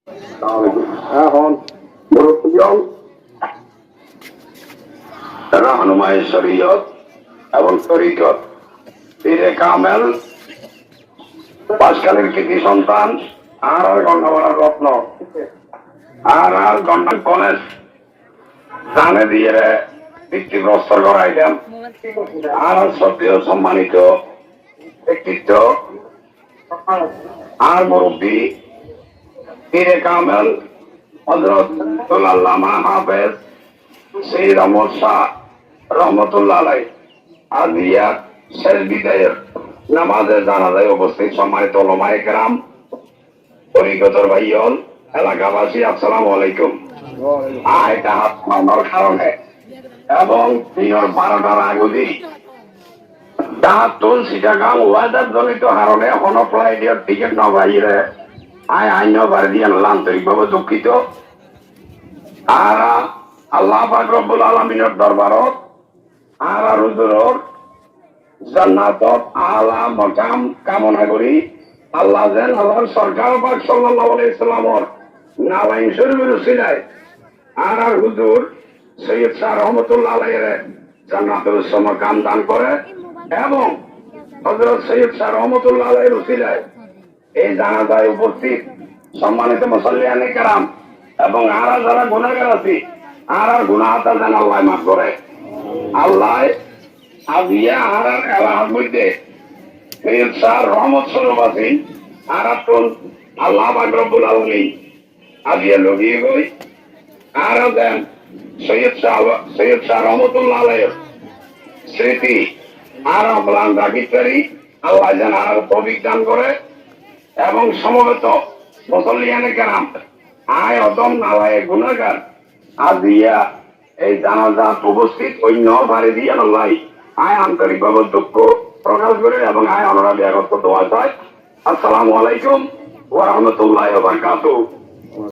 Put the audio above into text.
এখন রহনুমায় শরীয়ত এবং তরিকত পীরে কামেল পাঁচকালের কৃতি সন্তান আর গন্ডাবড়ার রত্ন আর গন্ডা কলেজ জানে দিয়ে ভিত্তিগ্রস্ত করাইলাম আর সত্যিও সম্মানিত ব্যক্তিত্ব আর মুরব্বী পীরে কামেল হযরত আল্লামা হাফেজ সৈয়দ আহমদ শাহ রহমতুল্লাহ আলাইহি আজিয়া শেষ বিদায়ের নামাজে জানাজায় উপস্থিত সম্মানিত উলামায়ে কেরাম, তরিকতের ভাইয়ল, এলাকাবাসী, আসসালামু আলাইকুম। আয়টা হাত মানার কারণে এবং দিনের 12টার আগুদি ডাহাতুল সিটাগাং ওয়াদার জনিত কারণে কোনো ফ্লাইটের টিকিট না বাইরে আইন বাড়ি দিয়ে আন্তরিকভাবে দুঃখিত। আর আল্লাহ পাক রব্বুল আলামিনের দরবারত আর হুজুরর জান্নাতত আলা মাকাম কামনা করি। আল্লাহ যেন আল্লাহর সরকার পাক সাল্লাল্লাহু আলাইহি সাল্লামর নালাইন শরীফের উসিলায় আর হুজুর সৈয়দ শাহ রহমতুল্লাহ আলাইহির জান্নাতুল মাকাম দান করে এবং হযরত সৈয়দ শাহ রহমতুল্লাহ আলাইহির উসিলায় এই জানাজায় উপস্থিত সম্মানিত মুসল্লিয়ানে কেরাম এবং আর যারা গুনাহগার আছি আর গুনাহটা যেন আল্লাহ মাফ করে। আল্লাহ আজিয়া আর এলাহার মধ্যে সৈয়দ শাহ রহমত স্বরূপ আছি আর আল্লাহ পাক রব্বুল আলামিন আজিয়া লগিয়ে গই আর দেন সৈয়দ শাহ রহমতুল্লাহ আলাইহির স্মৃতি আর অবলান রাখিতারি আল্লাহ যেন আর তৌফিক দান করে এবং সমবেত মুসল্লিয়ানে কেরাম আয় অদম নালায় গুনাহগার আজিয়া এই জানাজাত উপস্থিত অন্য বাড়ি দিয়ে আল্লাহ আয় আন্তরিকভাবে দুঃখ প্রকাশ করে এবং আয় অনুরাধী একত্র দোয়া চাই। আসসালামু আলাইকুম ওয়া রাহমাতুল্লাহি ওয়া বারাকাতুহু।